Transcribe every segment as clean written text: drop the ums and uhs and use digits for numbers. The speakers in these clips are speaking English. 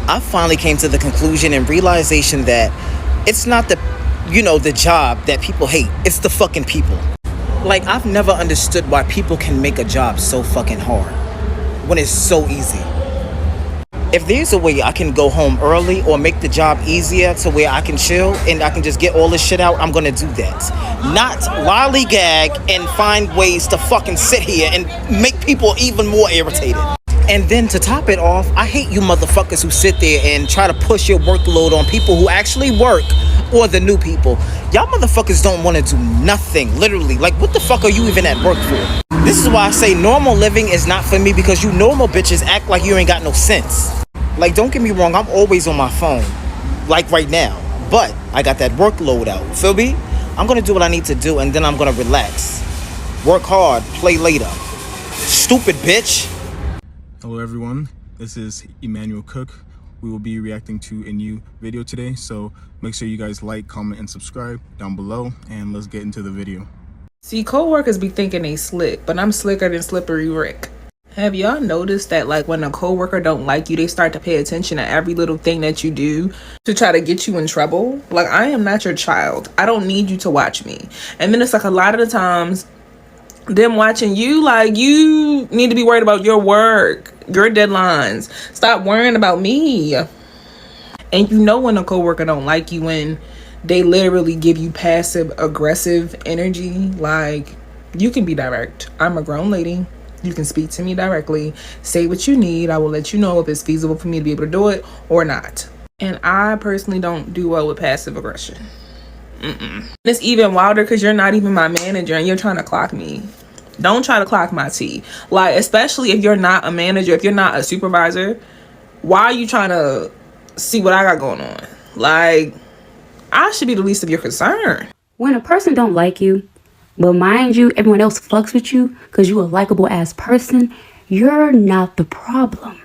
I finally came to the conclusion and realization that it's not the job that people hate. It's the fucking people. Like, I've never understood why people can make a job so fucking hard when it's so easy. If there's a way I can go home early or make the job easier to where I can chill and I can just get all this shit out, I'm gonna do that. Not lollygag and find ways to fucking sit here and make people even more irritated. And then to top it off, I hate you motherfuckers who sit there and try to push your workload on people who actually work or the new people. Y'all motherfuckers don't want to do nothing, literally. Like, what the fuck are you even at work for? This is why I say normal living is not for me, because you normal bitches act like you ain't got no sense. Like, don't get me wrong, I'm always on my phone, like right now. But I got that workload out, feel me? I'm gonna do what I need to do and then I'm gonna relax. Work hard, play later. Stupid bitch. Hello everyone, this is Emmanuel Cook. We will be reacting to a new video today, so make sure you guys like, comment, and subscribe down below, and let's get into the video. See, coworkers be thinking they slick, but I'm slicker than Slippery Rick. Have y'all noticed that, like, when a coworker don't like you, they start to pay attention to every little thing that you do to try to get you in trouble? Like, I am not your child. I don't need you to watch me. And then it's like a lot of the times them watching you, like, you need to be worried about your work, your deadlines. Stop worrying about me. And you know when a coworker don't like you when they literally give you passive aggressive energy. Like, you can be direct. I'm a grown lady. You can speak to me directly. Say what you need. I will let you know if it's feasible for me to be able to do it or not. And I personally don't do well with passive aggression. It's even wilder because you're not even my manager and you're trying to clock me. Don't try to clock my tea. Like, especially if you're not a manager, if you're not a supervisor, why are you trying to see what I got going on? Like, I should be the least of your concern. When a person don't like you, but mind you, everyone else fucks with you because you a likable ass person, you're not the problem.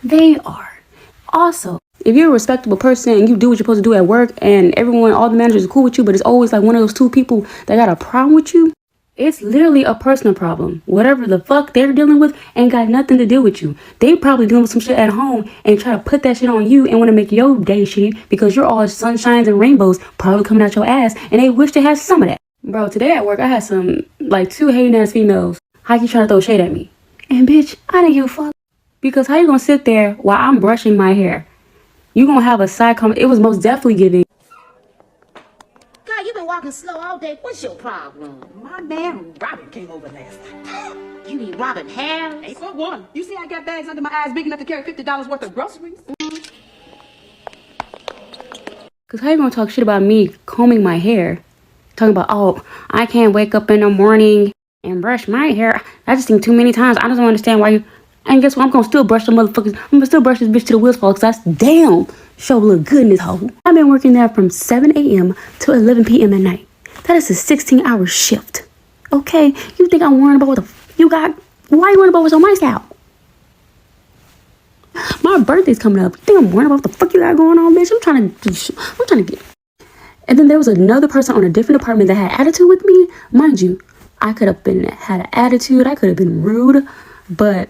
They are. Also, if you're a respectable person and you do what you're supposed to do at work and all the managers are cool with you, but it's always like one of those two people that got a problem with you, it's literally a personal problem. Whatever the fuck they're dealing with ain't got nothing to do with you. They probably dealing with some shit at home and try to put that shit on you and want to make your day shitty because you're all sunshines and rainbows probably coming out your ass and they wish they had some of that. Bro, today at work I had some, like, two hating ass females. How you trying to throw shade at me? And bitch, I didn't give a fuck. Because how you gonna sit there while I'm brushing my hair? You gonna have a side comment. It was most definitely giving. God, you been walking slow all day. What's your problem? My man Robin came over last night. You need Robin hair? 8 for 1. You see I got bags under my eyes big enough to carry $50 worth of groceries? Cause how you gonna talk shit about me combing my hair? Talking about, oh, I can't wake up in the morning and brush my hair. I just think too many times. I just don't understand why you. And guess what? I'm gonna still brush the motherfuckers. I'm gonna still brush this bitch to the wheels fall. Cause that's damn show look good in this hole. I've been working there from 7 a.m. to 11 p.m. at night. That is a 16-hour shift. Okay, you think I'm worrying about what the you got? Why you worrying about what's on my scalp? My birthday's coming up. You think I'm worrying about what the fuck you got going on, bitch? I'm trying to get. And then there was another person on a different department that had attitude with me. Mind you, I could have had an attitude. I could have been rude, but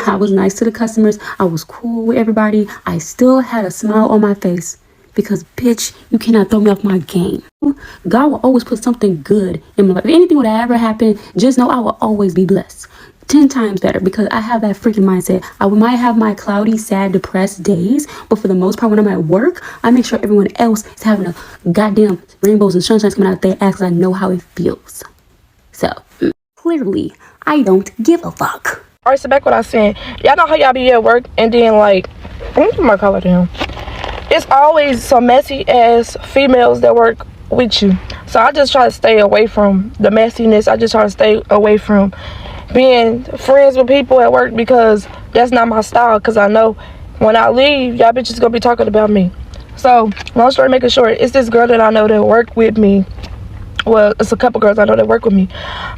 I was nice to the customers. I was cool with everybody. I still had a smile on my face because, bitch, you cannot throw me off my game. God will always put something good in my life. If anything would ever happen, just know I will always be blessed. 10 times better because I have that freaking mindset. I might have my cloudy, sad, depressed days, but for the most part, when I'm at work, I make sure everyone else is having a goddamn rainbows and sunshines coming out their ass because I know how it feels. So, clearly, I don't give a fuck. All right, so back what I was saying. Y'all know how y'all be at work and then, like, let me put my color down. It's always some messy ass females that work with you. So I just try to stay away from the messiness. I just try to stay away from being friends with people at work because that's not my style. Because I know when I leave, y'all bitches gonna be talking about me. So long story making short, it's this girl that I know that work with me. Well, it's a couple girls I know that work with me,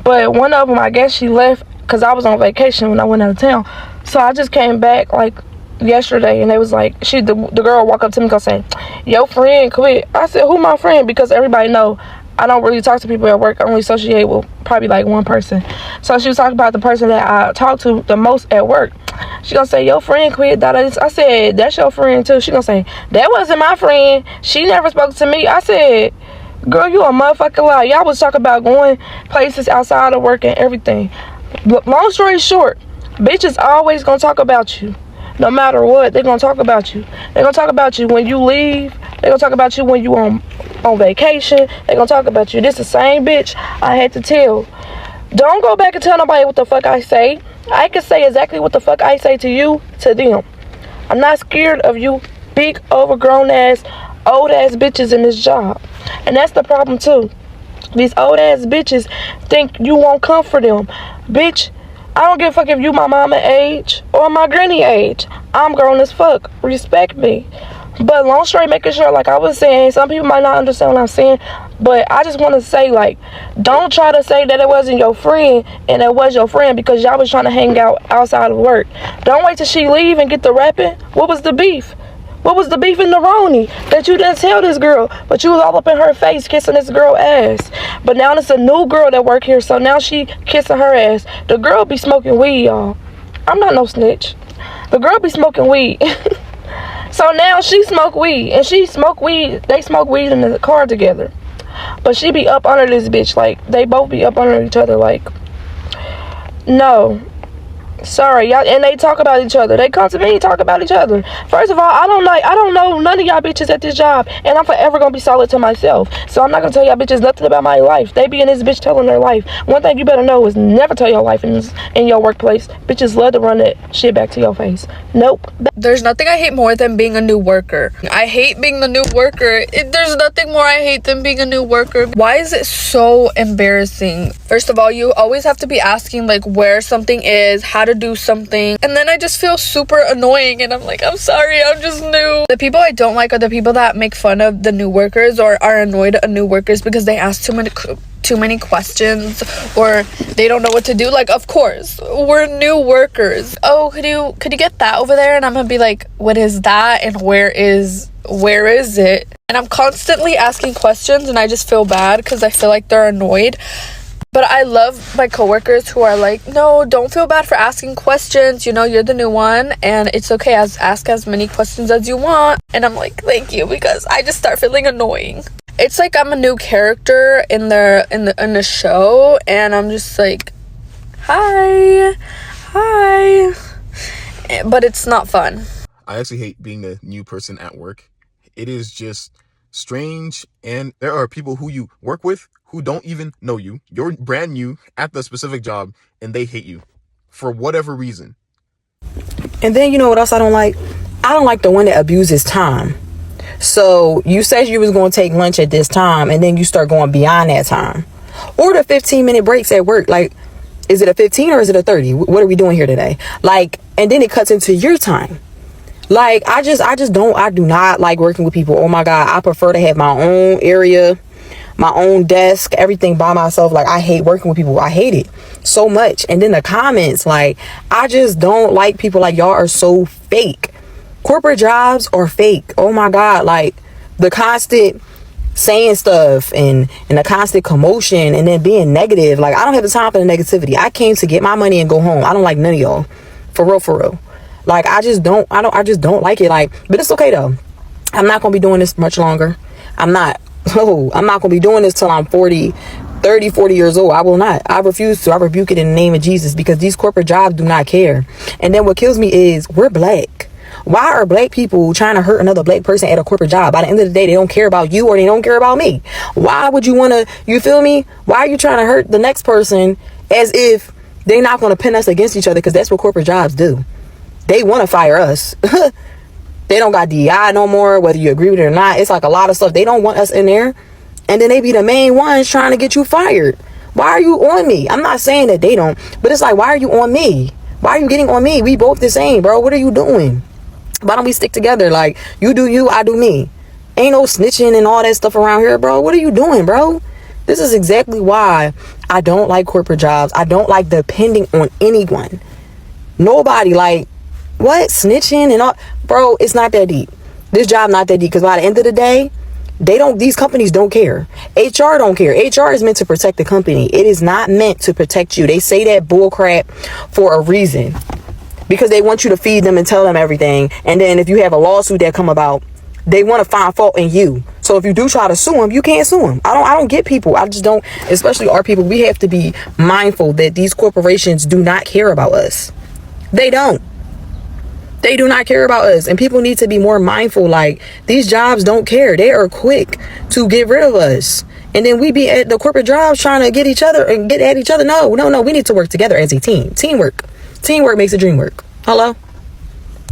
but one of them, I guess she left because I was on vacation when I went out of town. So I just came back like yesterday and they was like, the girl walked up to me and say, your friend quit. I said, who my friend? Because everybody know I don't really talk to people at work. I only associate with probably like one person. So she was talking about the person that I talk to the most at work. She gonna say, your friend quit, da. I said, that's your friend too. She gonna say, that wasn't my friend. She never spoke to me. I said, girl, you a motherfucking lie. Y'all was talking about going places outside of work and everything. But long story short, bitches always gonna talk about you. No matter what, they gonna talk about you. They gonna talk about you when you leave. They gonna talk about you when you on vacation. They gonna talk about you. This the same bitch I had to tell. Don't go back and tell nobody what the fuck I say. I can say exactly what the fuck I say to you, to them. I'm not scared of you big, overgrown ass, old ass bitches in this job. And that's the problem too. These old ass bitches think you won't come for them. Bitch, I don't give a fuck if you my mama age or my granny age. I'm grown as fuck. Respect me. But long story, making sure, like I was saying, some people might not understand what I'm saying, but I just want to say, like, don't try to say that it wasn't your friend and it was your friend because y'all was trying to hang out outside of work. Don't wait till she leave and get the rapping. What was the beef? What was the beef in the Roni that you didn't tell this girl, but you was all up in her face kissing this girl ass? But now it's a new girl that work here, so now she kissing her ass. The girl be smoking weed, y'all. I'm not no snitch. The girl be smoking weed. So now she smoke weed, and she smoke weed. They smoke weed in the car together. But she be up under this bitch, like, they both be up under each other, like, no. Sorry, y'all, and they talk about each other. They come to me and talk about each other. First of all, I don't know none of y'all bitches at this job, and I'm forever gonna be solid to myself. So I'm not gonna tell y'all bitches nothing about my life. They be in this bitch telling their life. One thing you better know is never tell your life in your workplace. Bitches love to run that shit back to your face. Nope. There's nothing I hate more than being a new worker. I hate being the new worker. There's nothing more I hate than being a new worker. Why is it so embarrassing? First of all, you always have to be asking, like, where something is, how to do something, and then I just feel super annoying, and I'm like, I'm sorry, I'm just new. The people I don't like are the people that make fun of the new workers or are annoyed at new workers because they ask too many questions or they don't know what to do. Like, of course, we're new workers. Oh, could you get that over there? And I'm gonna be like, what is that, and where is it? And I'm constantly asking questions, and I just feel bad because I feel like they're annoyed. But I love my coworkers who are like, no, don't feel bad for asking questions. You know, you're the new one, and it's okay. Ask as many questions as you want. And I'm like, thank you, because I just start feeling annoying. It's like I'm a new character in the show, and I'm just like, hi, but it's not fun. I actually hate being a new person at work. It is just strange, and there are people who you work with who don't even know you. You're brand new at the specific job, and they hate you for whatever reason. And then, you know what else I don't like? I don't like the one that abuses time. So you said you was going to take lunch at this time, and then you start going beyond that time. Or the 15-minute breaks at work. Like, is it a 15 or is it a 30? What are we doing here today? Like, and then it cuts into your time. Like, I do not like working with people. Oh my God, I prefer to have my own area, my own desk, everything by myself. Like, I hate working with people. I hate it so much. And then the comments, like, I just don't like people. Like, y'all are so fake. Corporate jobs are fake. Oh my God. Like, the constant saying stuff and the constant commotion and then being negative. Like, I don't have the time for the negativity. I came to get my money and go home. I don't like none of y'all. For real. Like, I just don't like it. Like, but it's okay though. I'm not gonna be doing this much longer. I'm not gonna be doing this till I'm 40 years old. I will not. I refuse to. I rebuke it in the name of Jesus, because these corporate jobs do not care. And then what kills me is we're black. Why are black people trying to hurt another black person at a corporate job? By the end of the day, they don't care about you or they don't care about me. Why would you want to, you feel me? Why are you trying to hurt the next person as if they're not going to pin us against each other? Because that's what corporate jobs do. They want to fire us. They don't got DEI no more, whether you agree with it or not. It's like a lot of stuff. They don't want us in there. And then they be the main ones trying to get you fired. Why are you on me? I'm not saying that they don't, but it's like, why are you on me? Why are you getting on me? We both the same, bro. What are you doing? Why don't we stick together? Like, you do you, I do me. Ain't no snitching and all that stuff around here, bro. What are you doing, bro? This is exactly why I don't like corporate jobs. I don't like depending on anyone. Nobody. Like, what? Snitching and all? Bro, it's not that deep. This job not that deep, because by the end of the day, these companies don't care. HR don't care. HR is meant to protect the company. It is not meant to protect you. They say that bull crap for a reason. because they want you to feed them and tell them everything. And then if you have a lawsuit that come about, they want to find fault in you. So if you do try to sue them, you can't sue them. I don't get people. I just don't, especially our people. We have to be mindful that these corporations do not care about us. They don't. They do not care about us. And people need to be more mindful. Like, these jobs don't care. They are quick to get rid of us. And then we be at the corporate jobs trying to get each other and get at each other. No. We need to work together as a team. Teamwork. Teamwork makes the dream work. Hello?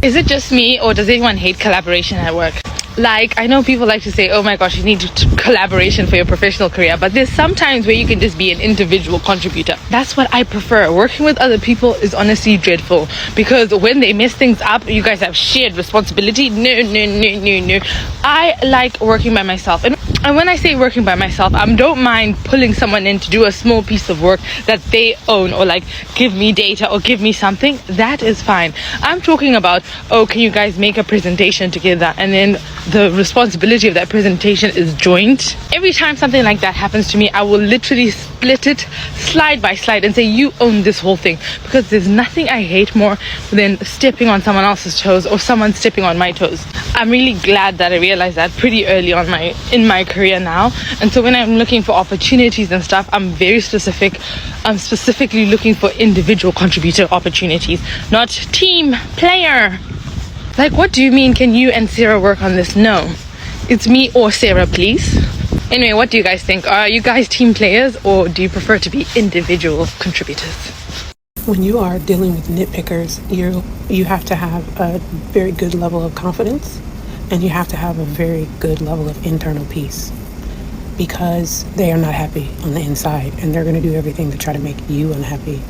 Is it just me, or does anyone hate collaboration at work? Like, I know people like to say, oh my gosh, you need collaboration for your professional career, but there's sometimes where you can just be an individual contributor. That's what I prefer. Working with other people is honestly dreadful, because when they mess things up, you guys have shared responsibility. No. I like working by myself. And when I say working by myself, I don't mind pulling someone in to do a small piece of work that they own, or like give me data or give me something. That is fine. I'm talking about, oh, can you guys make a presentation together? And then the responsibility of that presentation is joint. Every time something like that happens to me, I will literally split it slide by slide and say, you own this whole thing, because there's nothing I hate more than stepping on someone else's toes or someone stepping on my toes. I'm really glad that I realized that pretty early on in my career now. And so when I'm looking for opportunities and stuff, I'm very specific. I'm specifically looking for individual contributor opportunities, not team player. Like, what do you mean, can you and Sarah work on this? No, it's me or Sarah, please. Anyway, what do you guys think? Are you guys team players, or do you prefer to be individual contributors? When you are dealing with nitpickers, you have to have a very good level of confidence, and you have to have a very good level of internal peace, because they are not happy on the inside, and they're going to do everything to try to make you unhappy,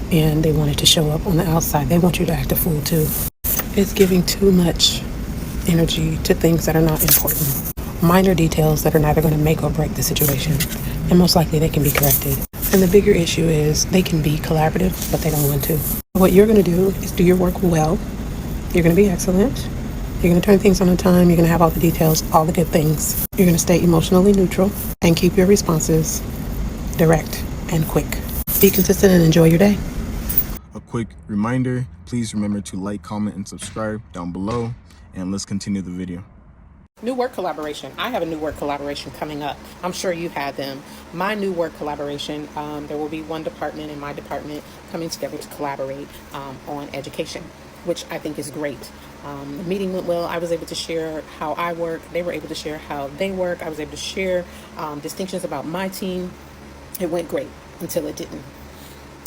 and they want it to show up on the outside. They want you to act a fool too. It's giving too much energy to things that are not important. Minor details that are neither going to make or break the situation, and most likely they can be corrected. And the bigger issue is they can be collaborative, but they don't want to. What you're going to do is do your work well. You're going to be excellent. You're going to turn things on in time. You're going to have all the details, all the good things. You're going to stay emotionally neutral and keep your responses direct and quick. Be consistent and enjoy your day. A quick reminder, please remember to like, comment, and subscribe down below, and let's continue the video. New work collaboration. I have a new work collaboration coming up. I'm sure you've had them. My new work collaboration, there will be one department in my department coming together to collaborate on education, which I think is great. The meeting went well. I was able to share how I work. They were able to share how they work. I was able to share distinctions about my team. It went great until it didn't.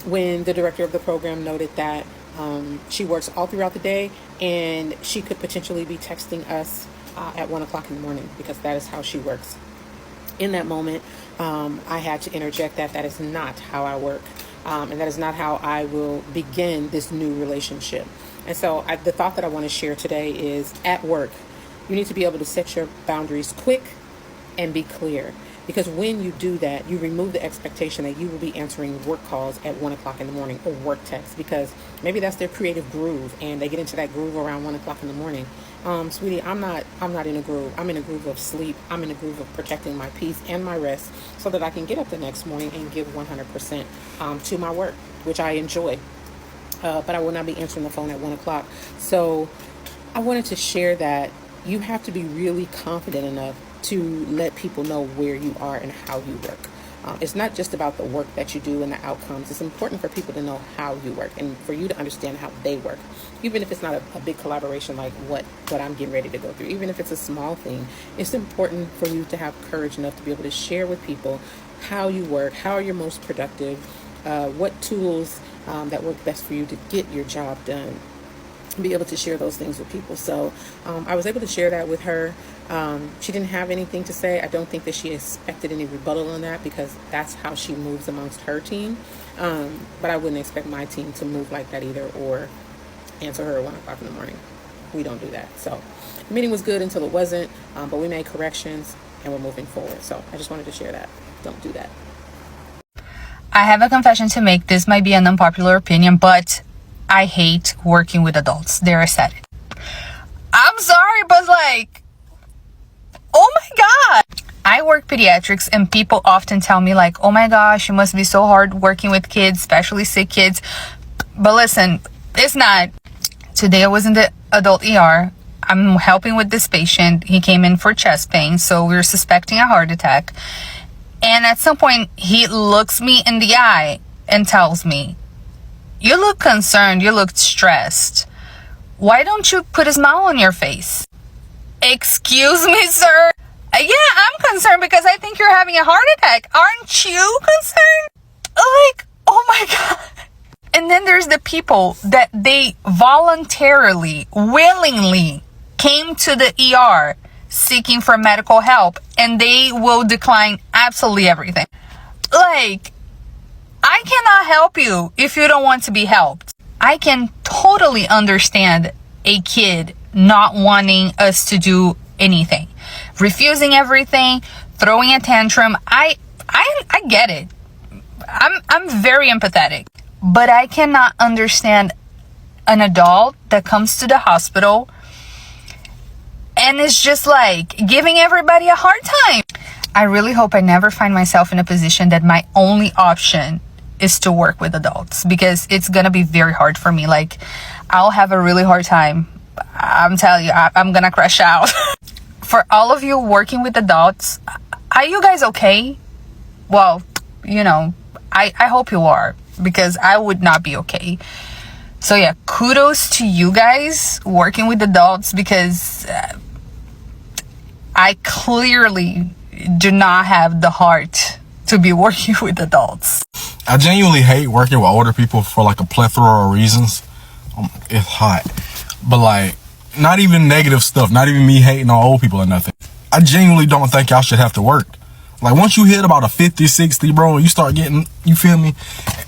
When the director of the program noted that she works all throughout the day, and she could potentially be texting us at 1 o'clock in the morning, because that is how she works. In that moment, I had to interject that is not how I work, and that is not how I will begin this new relationship. And so the thought that I want to share today is, at work, you need to be able to set your boundaries quick and be clear. Because when you do that, you remove the expectation that you will be answering work calls at 1 o'clock in the morning, or work texts, because maybe that's their creative groove, and they get into that groove around 1 o'clock in the morning. Sweetie, I'm not in a groove. I'm in a groove of sleep. I'm in a groove of protecting my peace and my rest, so that I can get up the next morning and give 100% to my work, which I enjoy. But I will not be answering the phone at 1 o'clock. So I wanted to share that you have to be really confident enough to let people know where you are and how you work. It's not just about the work that you do and the outcomes. It's important for people to know how you work, and for you to understand how they work. Even if it's not a big collaboration like what I'm getting ready to go through, even if it's a small thing, it's important for you to have courage enough to be able to share with people how you work, how you're most productive, what tools that work best for you to get your job done. Be able to share those things with people. So I was able to share that with her. She didn't have anything to say. I don't think that she expected any rebuttal on that, because that's how she moves amongst her team. But I wouldn't expect my team to move like that either, or answer her at 1 o'clock in the morning. We don't do that. So the meeting was good until it wasn't, but we made corrections and we're moving forward. So I just wanted to share that. Don't do that. I have a confession to make. This might be an unpopular opinion, but I hate working with adults. There, I said it. I'm sorry, but like, oh my God. I work pediatrics, and people often tell me like, oh my gosh, you must be so hard working with kids, especially sick kids. But listen, it's not. Today I was in the adult ER. I'm helping with this patient. He came in for chest pain, so we're suspecting a heart attack. And at some point, he looks me in the eye and tells me, "You look concerned, you look stressed. Why don't you put a smile on your face?" Excuse me, sir? Yeah, I'm concerned because I think you're having a heart attack. Aren't you concerned? Like, oh my God. And then there's the people that they voluntarily, willingly came to the ER seeking for medical help, and they will decline absolutely everything. Like, I cannot help you if you don't want to be helped. I can totally understand a kid not wanting us to do anything, refusing everything, throwing a tantrum. I get it. I'm very empathetic, but I cannot understand an adult that comes to the hospital and is just like giving everybody a hard time. I really hope I never find myself in a position that my only option is to work with adults, because it's gonna be very hard for me. Like, I'll have a really hard time. I'm telling you, I'm gonna crash out. For all of you working with adults, are you guys okay? Well, you know, I hope you are, because I would not be okay. So yeah, kudos to you guys working with adults, because I clearly do not have the heart to be working with adults. I genuinely hate working with older people for like a plethora of reasons. It's hot. But like, not even negative stuff, not even me hating on old people or nothing. I genuinely don't think y'all should have to work. Like, once you hit about a 50, 60, bro, you start getting, you feel me?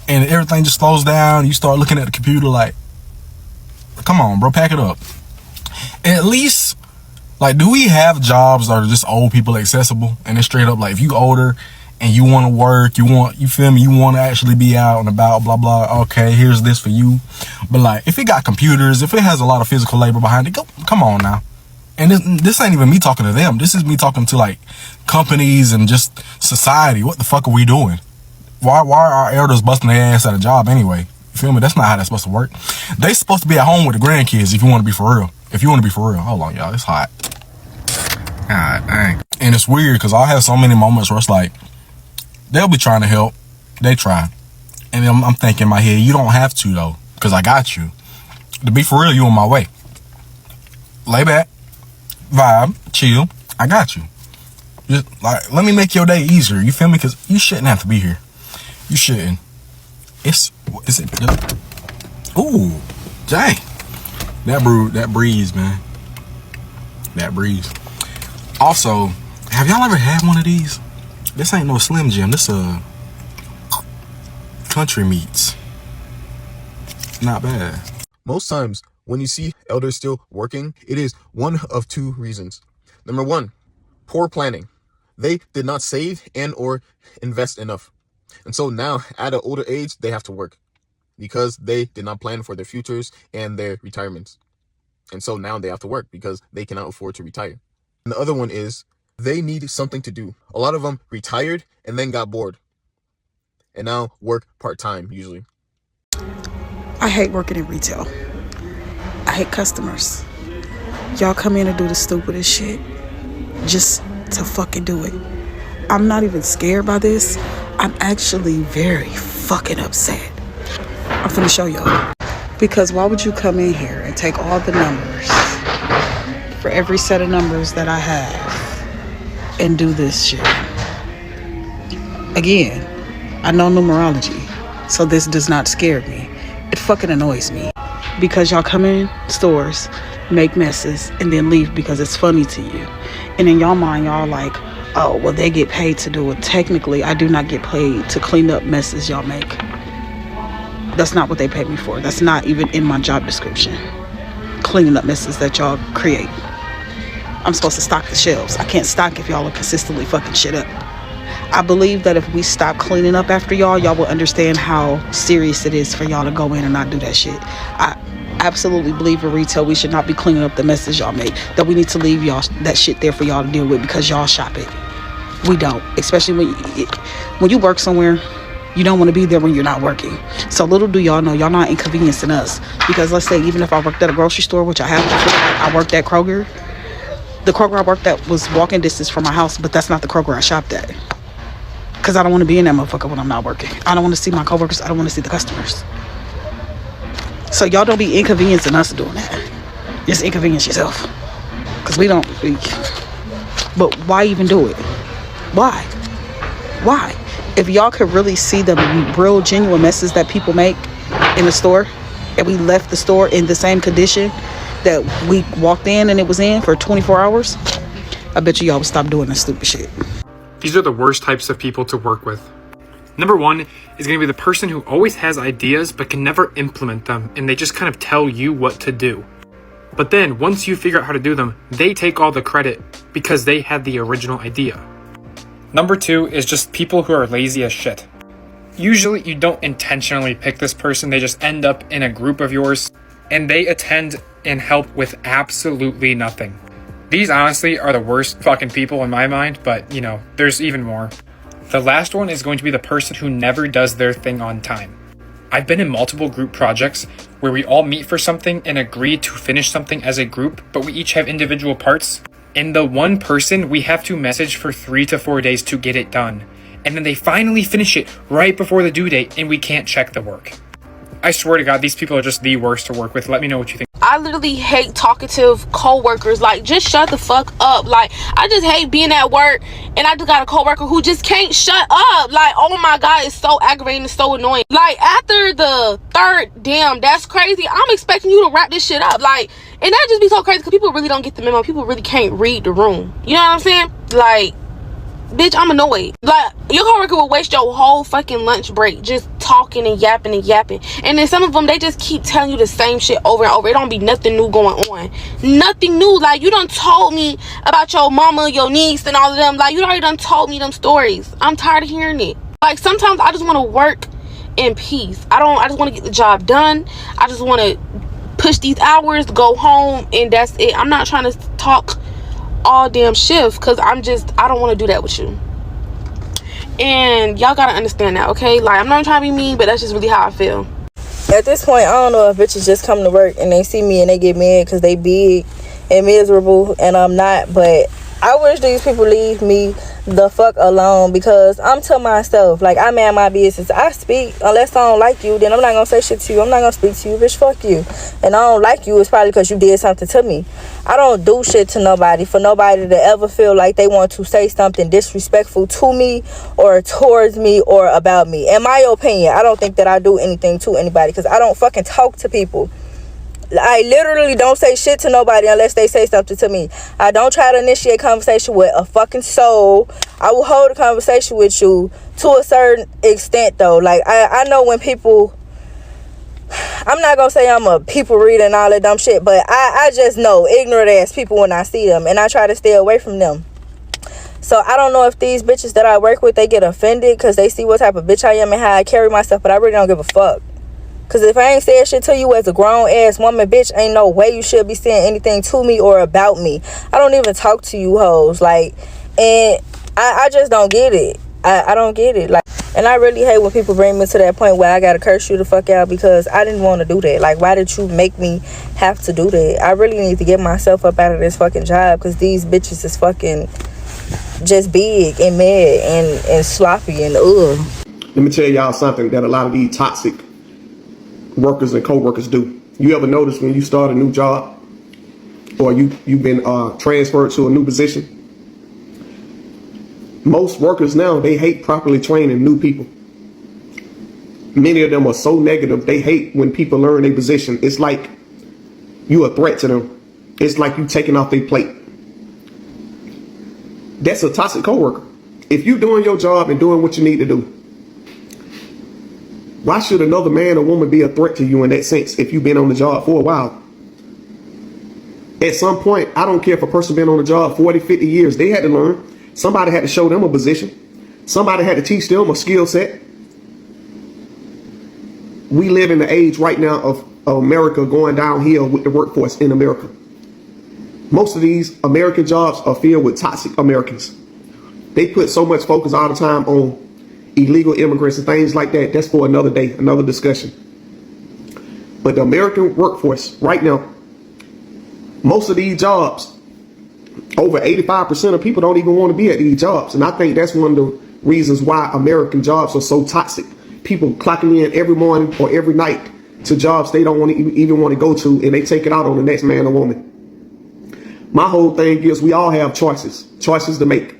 And everything just slows down. You start looking at the computer like, come on, bro, pack it up. At least, like, do we have jobs that are just old people accessible? And it's straight up like, if you older and you want to work, you feel me, you want to actually be out and about, blah, blah, okay, here's this for you. But like, if it got computers, if it has a lot of physical labor behind it, come on now. And this ain't even me talking to them. This is me talking to like companies and just society. What the fuck are we doing? Why are our elders busting their ass at a job anyway? You feel me? That's not how that's supposed to work. They supposed to be at home with the grandkids if you want to be for real. If you want to be for real. Hold on, y'all. It's hot. God dang. And it's weird because I have so many moments where it's like, they'll be trying to help. They try. And then I'm thinking in my head, you don't have to though, because I got you. To be for real, you on my way. Lay back, vibe, chill. I got you. Just like, let me make your day easier. You feel me? Because you shouldn't have to be here. You shouldn't. Is it? Ooh, dang. That breeze, man. That breeze. Also, have y'all ever had one of these? This ain't no Slim Jim. This country meats. Not bad. Most times when you see elders still working, it is one of two reasons. Number one, poor planning. They did not save and or invest enough. And so now at an older age, they have to work because they did not plan for their futures and their retirements. And so now they have to work because they cannot afford to retire. And the other one is they need something to do. A lot of them retired and then got bored and now work part-time usually. I hate working in retail. I hate customers. Y'all come in and do the stupidest shit just to fucking do it. I'm not even scared by this. I'm actually very fucking upset. I'm finna show y'all. Because why would you come in here and take all the numbers for every set of numbers that I have and do this shit? Again, I know numerology, so this does not scare me. It fucking annoys me. Because y'all come in stores, make messes, and then leave because it's funny to you. And in y'all mind, y'all like, oh, well, they get paid to do it. Technically, I do not get paid to clean up messes y'all make. That's not what they pay me for. That's not even in my job description. Cleaning up messes that y'all create. I'm supposed to stock the shelves. I can't stock if y'all are consistently fucking shit up. I believe that if we stop cleaning up after y'all will understand how serious it is for y'all to go in and not do that shit. I absolutely believe in retail we should not be cleaning up the messes y'all make. That we need to leave y'all that shit there for y'all to deal with because y'all shop it. We don't. Especially when you work somewhere You don't want to be there when you're not working. So little do y'all know, y'all not inconveniencing us. Because let's say, even if I worked at a grocery store, which I have before, I worked at Kroger. The Kroger I worked at was walking distance from my house, but that's not the Kroger I shopped at. Because I don't want to be in that motherfucker when I'm not working. I don't want to see my coworkers. I don't want to see the customers. So y'all don't be inconveniencing us doing that. Just inconvenience yourself. Because but why even do it? Why? If y'all could really see the real genuine messes that people make in the store, and we left the store in the same condition that we walked in and it was in for 24 hours, I bet y'all would stop doing this stupid shit. These are the worst types of people to work with. Number one is going to be the person who always has ideas but can never implement them, and they just kind of tell you what to do. But then once you figure out how to do them, they take all the credit because they had the original idea. Number two is just people who are lazy as shit. Usually you don't intentionally pick this person, they just end up in a group of yours and they attend and help with absolutely nothing. These honestly are the worst fucking people in my mind, but you know, there's even more. The last one is going to be the person who never does their thing on time. I've been in multiple group projects where we all meet for something and agree to finish something as a group, but we each have individual parts. And the one person we have to message for 3 to 4 days to get it done. And then they finally finish it right before the due date and we can't check the work. I swear to God, these people are just the worst to work with. Let me know what you think. I literally hate talkative coworkers. Like, just shut the fuck up. Like, I just hate being at work and I just got a coworker who just can't shut up. Like, oh my God, it's so aggravating, it's so annoying. Like, after the third damn, that's crazy, I'm expecting you to wrap this shit up. Like, and that just be so crazy because people really don't get the memo. People really can't read the room. You know what I'm saying? Like, bitch, I'm annoyed. Like, your coworker will waste your whole fucking lunch break just talking and yapping and yapping. And then some of them, they just keep telling you the same shit over and over. It don't be nothing new going on. Nothing new. Like, you done told me about your mama, your niece, and all of them. Like, you already done told me them stories. I'm tired of hearing it. Like, sometimes I just want to work in peace. I just want to get the job done. I just want to push these hours, go home, and that's it. I'm not trying to talk all damn shift because I don't want to do that with you. And y'all gotta understand that, okay? Like, I'm not trying to be mean, but that's just really how I feel. At this point, I don't know if bitches just come to work and they see me and they get mad because they big and miserable and I'm not. But I wish these people leave me the fuck alone because I'm to myself. Like, I man my business. I speak. Unless I don't like you, then I'm not gonna say shit to you. I'm not gonna speak to you, bitch. Fuck you. And I don't like you, it's probably because you did something to me. I don't do shit to nobody for nobody to ever feel like they want to say something disrespectful to me or towards me or about me. In my opinion, I don't think that I do anything to anybody because I don't fucking talk to people. I literally don't say shit to nobody unless they say something to me. I don't try to initiate conversation with a fucking soul. I will hold a conversation with you to a certain extent though. Like, I know when people, I'm not gonna say I'm a people reader and all that dumb shit, but I just know ignorant ass people when I see them and I try to stay away from them. So I don't know if these bitches that I work with, they get offended because they see what type of bitch I am and how I carry myself, but I really don't give a fuck. Because if I ain't said shit to you as a grown-ass woman, bitch, ain't no way you should be saying anything to me or about me. I don't even talk to you hoes. Like, and I just don't get it. I don't get it. Like, and I really hate when people bring me to that point where I got to curse you the fuck out because I didn't want to do that. Like, why did you make me have to do that? I really need to get myself up out of this fucking job because these bitches is fucking just big and mad and sloppy and ugh. Let me tell y'all something that a lot of these toxic workers and co-workers do. You ever notice when you start a new job or you've been transferred to a new position? Most workers now, they hate properly training new people. Many of them are so negative, they hate when people learn their position. It's like you a threat to them. It's like you taking off their plate. That's a toxic co-worker. If you doing your job and doing what you need to do, why should another man or woman be a threat to you in that sense if you've been on the job for a while? At some point, I don't care if a person been on the job 40, 50 years, they had to learn. Somebody had to show them a position. Somebody had to teach them a skill set. We live in the age right now of America going downhill with the workforce in America. Most of these American jobs are filled with toxic Americans. They put so much focus all the time on illegal immigrants and things like that. That's for another day, another discussion. But the American workforce right now, most of these jobs, over 85% of people don't even want to be at these jobs. And I think that's one of the reasons why American jobs are so toxic. People clocking in every morning or every night to jobs they don't want to even want to go to, and they take it out on the next man or woman. My whole thing is we all have choices to make.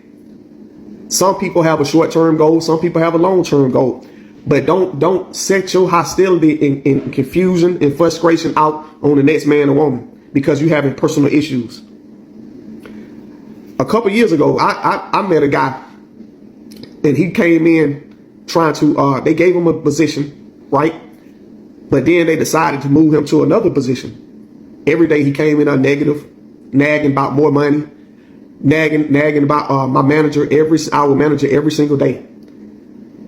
Some people have a short-term goal, some people have a long-term goal. But don't set your hostility and confusion and frustration out on the next man or woman because you're having personal issues. A couple years ago, I met a guy, and he came in trying to, they gave him a position, right? But then they decided to move him to another position. Every day he came in negative, nagging about more money, nagging about our manager every single day.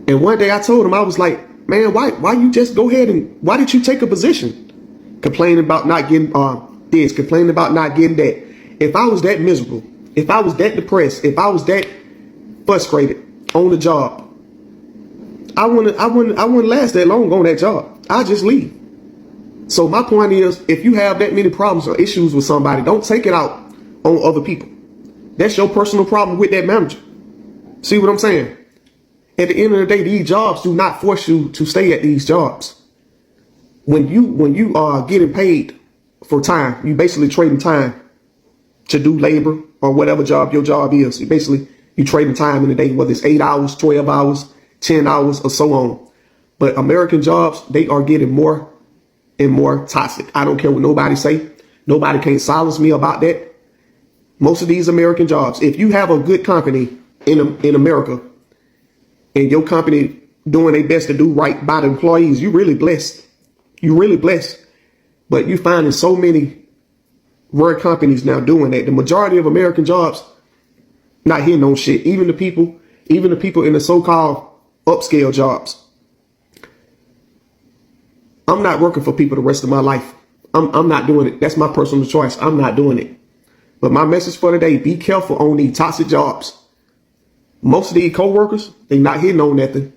And one day I told him, I was like, man, why you just go ahead and why did you take a position? Complaining about not getting this, complaining about not getting that. If I was that miserable, if I was that depressed, if I was that frustrated on the job, I wouldn't last that long on that job. I'd just leave. So my point is, if you have that many problems or issues with somebody, don't take it out on other people. That's your personal problem with that manager. See what I'm saying? At the end of the day, these jobs do not force you to stay at these jobs. When you are getting paid for time, you basically trading time to do labor or whatever job your job is. You trading time in the day, whether it's 8 hours, 12 hours, 10 hours, or so on. But American jobs, they are getting more and more toxic. I don't care what nobody say. Nobody can silence me about that. Most of these American jobs, if you have a good company in America, and your company doing their best to do right by the employees, you really blessed. You really blessed. But you finding so many rare companies now doing that. The majority of American jobs not hitting no shit. Even the people in the so-called upscale jobs. I'm not working for people the rest of my life. I'm not doing it. That's my personal choice. I'm not doing it. But my message for today, be careful on these toxic jobs. Most of these coworkers, they not hitting on nothing.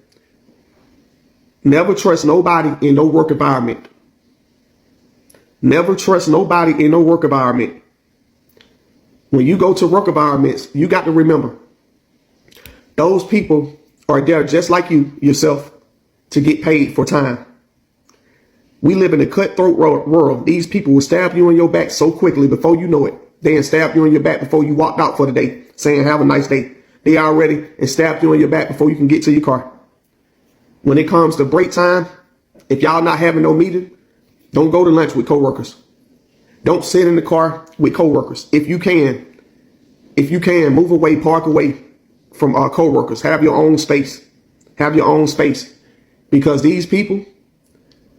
Never trust nobody in no work environment. Never trust nobody in no work environment. When you go to work environments, you got to remember, those people are there just like yourself to get paid for time. We live in a cutthroat world. These people will stab you in your back so quickly before you know it. They stab you in your back before you walked out for the day, saying have a nice day. They already stabbed you in your back before you can get to your car. When it comes to break time, if y'all not having no meeting, don't go to lunch with coworkers. Don't sit in the car with coworkers. If you can, move away, park away from coworkers. Have your own space. Have your own space. Because these people,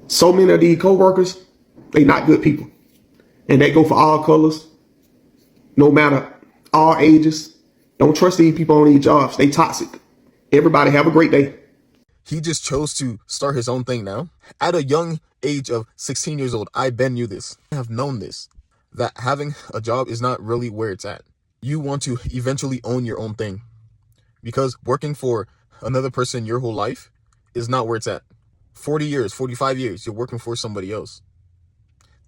so many of these coworkers, they not good people. And they go for all colors, no matter all ages. Don't trust these people on these jobs. They toxic. Everybody have a great day. He just chose to start his own thing now. At a young age of 16 years old, I knew this. I have known this, that having a job is not really where it's at. You want to eventually own your own thing, because working for another person your whole life is not where it's at. 40 years, 45 years, you're working for somebody else.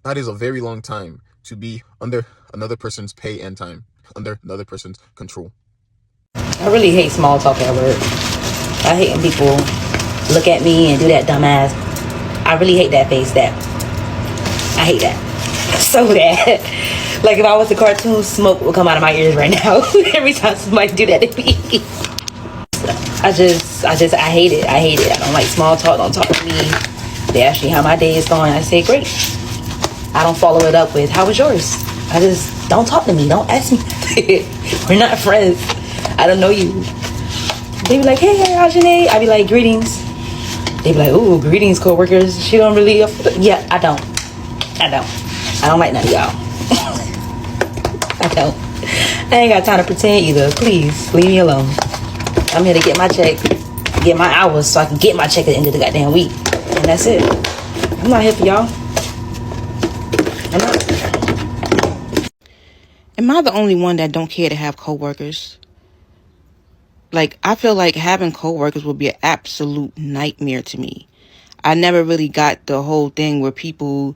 That is a very long time to be under another person's pay and time, under another person's control. I really hate small talk at work. I hate when people look at me and do that dumbass. I really hate that face. I hate that so bad. Like if I was a cartoon, smoke would come out of my ears right now every time somebody do that to me. I hate it. I don't like small talk. Don't talk to me. They ask me how my day is going. I say great. I don't follow it up with how was yours. I just don't talk to me. Don't ask me. We're not friends. I don't know you. They be like, hey, how's your name? I be like, greetings. They be like, ooh, greetings, coworkers. She don't really. Yeah, I don't like none of y'all. I don't. I ain't got time to pretend either. Please leave me alone. I'm here to get my check, get my hours, so I can get my check at the end of the goddamn week, and that's it. I'm not here for y'all. I'm not. Am I the only one that don't care to have coworkers? Like, I feel like having coworkers would be an absolute nightmare to me. I never really got the whole thing where people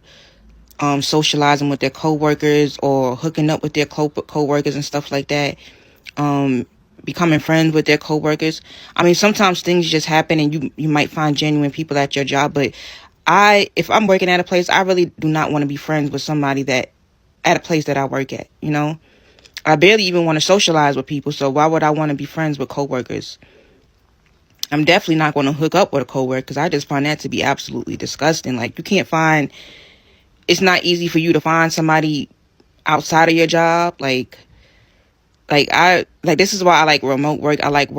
socializing with their coworkers or hooking up with their coworkers and stuff like that. Becoming friends with their coworkers. I mean, sometimes things just happen and you might find genuine people at your job, but if I'm working at a place, I really do not want to be friends with somebody that at a place that I work at, you know? I barely even want to socialize with people, so why would I want to be friends with coworkers? I'm definitely not going to hook up with a coworker because I just find that to be absolutely disgusting. Like, it's not easy for you to find somebody outside of your job. This is why I like remote work. I like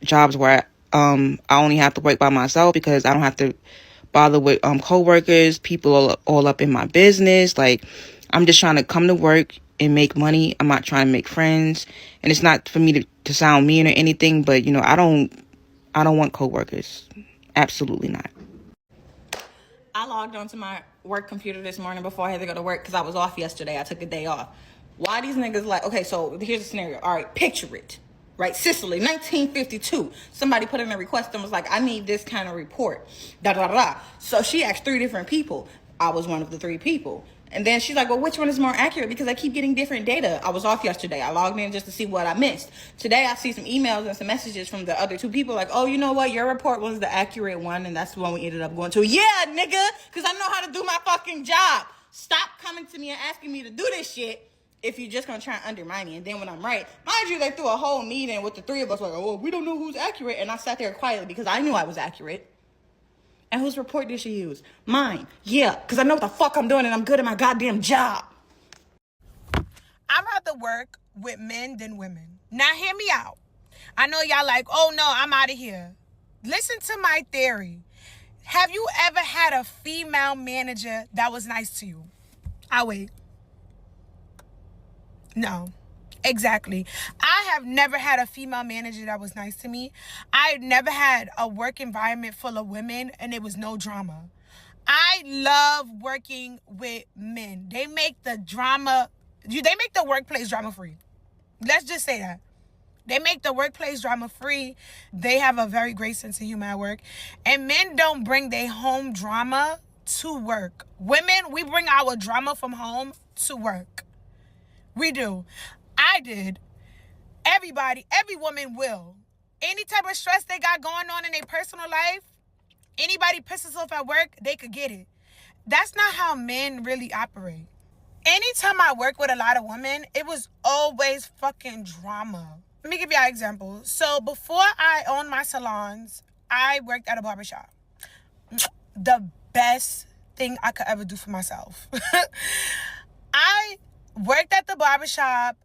jobs where I only have to work by myself because I don't have to bother with coworkers, people all up in my business. Like, I'm just trying to come to work and make money. I'm not trying to make friends. And it's not for me to sound mean or anything, but you know, I don't want coworkers. Absolutely not. I logged onto my work computer this morning before I had to go to work because I was off yesterday. I took a day off. Why these niggas like, okay, so here's the scenario. All right, picture it. Right, Sicily, 1952. Somebody put in a request and was like, I need this kind of report. Da da da. So she asked 3 different people. I was one of the 3 people. And then she's like, well, which one is more accurate? Because I keep getting different data. I was off yesterday. I logged in just to see what I missed. Today, I see some emails and some messages from the other 2 people like, oh, you know what? Your report was the accurate one. And that's the one we ended up going to. Yeah, nigga, because I know how to do my fucking job. Stop coming to me and asking me to do this shit if you're just going to try and undermine me. And then when I'm right, mind you, they threw a whole meeting with the 3 of us like, oh, we don't know who's accurate. And I sat there quietly because I knew I was accurate. And whose report did she use? Mine. Yeah, because I know what the fuck I'm doing and I'm good at my goddamn job. I'd rather work with men than women. Now, hear me out. I know y'all like, oh no, I'm out of here. Listen to my theory. Have you ever had a female manager that was nice to you? I'll wait. No. Exactly. I have never had a female manager that was nice to me. I never had a work environment full of women and it was no drama. I love working with men. They make the workplace drama free. Let's just say that. They make the workplace drama free. They have a very great sense of humor at work. And men don't bring their home drama to work. Women, we bring our drama from home to work. We do. I did. Everybody, every woman will. Any type of stress they got going on in their personal life, anybody pisses off at work, they could get it. That's not how men really operate. Anytime I work with a lot of women, it was always fucking drama. Let me give you an example. So before I owned my salons, I worked at a barbershop. The best thing I could ever do for myself. I worked at the barbershop.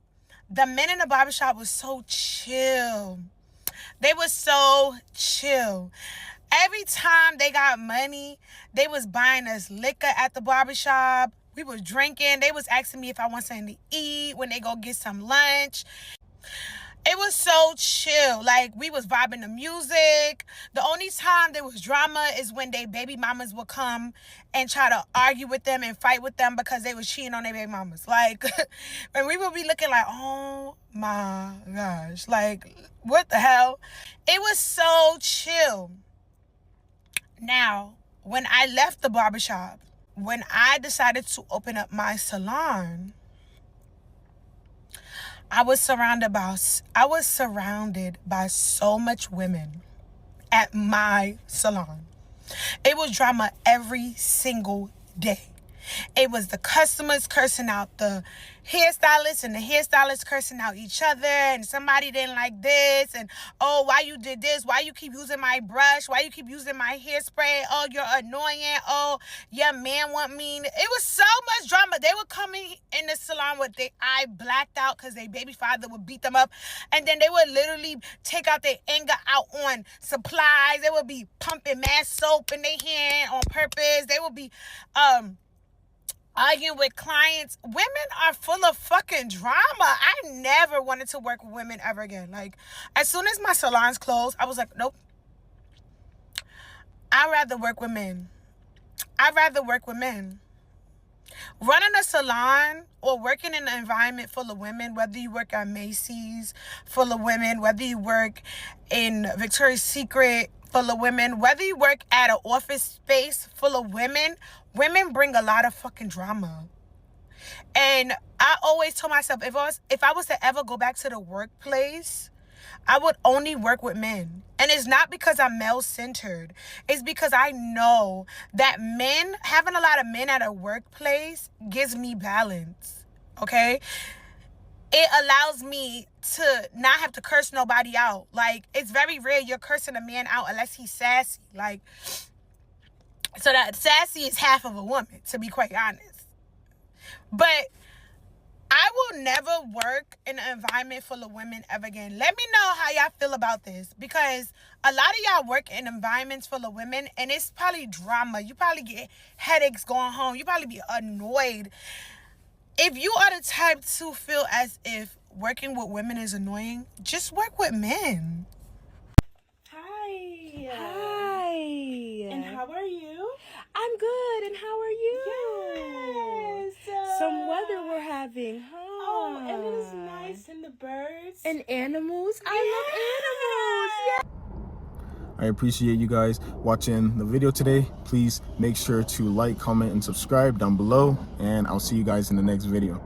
The men in the barbershop was so chill. They were so chill. Every time they got money, they was buying us liquor at the barbershop. We was drinking. They was asking me if I want something to eat when they go get some lunch. It was so chill. Like, we was vibing to music. The only time there was drama is when they baby mamas would come and try to argue with them and fight with them because they was cheating on their baby mamas. Like, and we would be looking like, oh my gosh. Like, what the hell? It was so chill. Now, when I left the barbershop, when I decided to open up my salon, I was surrounded by so much women at my salon. It was drama every single day. It was the customers cursing out the hairstylists and the hairstylists cursing out each other, and somebody didn't like this, and oh, why you did this? Why you keep using my brush? Why you keep using my hairspray? Oh, you're annoying. Oh, your man want me. It was so much drama. They were coming in the salon with their eye blacked out because their baby father would beat them up, and then they would literally take out their anger out on supplies. They would be pumping mad soap in their hand on purpose. They would be arguing with clients. Women are full of fucking drama. I never wanted to work with women ever again. Like, as soon as my salons closed, I was like, nope. I'd rather work with men. Running a salon or working in an environment full of women, whether you work at Macy's full of women, whether you work in Victoria's Secret full of women, whether you work at an office space full of women, women bring a lot of fucking drama. And I always told myself, if I was to ever go back to the workplace, I would only work with men. And it's not because I'm male-centered. It's because I know that having a lot of men at a workplace gives me balance, okay? It allows me to not have to curse nobody out. Like, it's very rare you're cursing a man out unless he's sassy. Like, so that sassy is half of a woman, to be quite honest. But I will never work in an environment full of women ever again. Let me know how y'all feel about this, because a lot of y'all work in environments full of women and it's probably drama. You probably get headaches going home. You probably be annoyed. If you are the type to feel as if working with women is annoying, just work with men. Hi. Hi. And how are you? I'm good. And how are you? Yes. Some weather we're having, huh? Oh, and it is nice. And the birds. And animals. I love animals. I appreciate you guys watching the video today. Please make sure to like, comment, and subscribe down below, and I'll see you guys in the next video.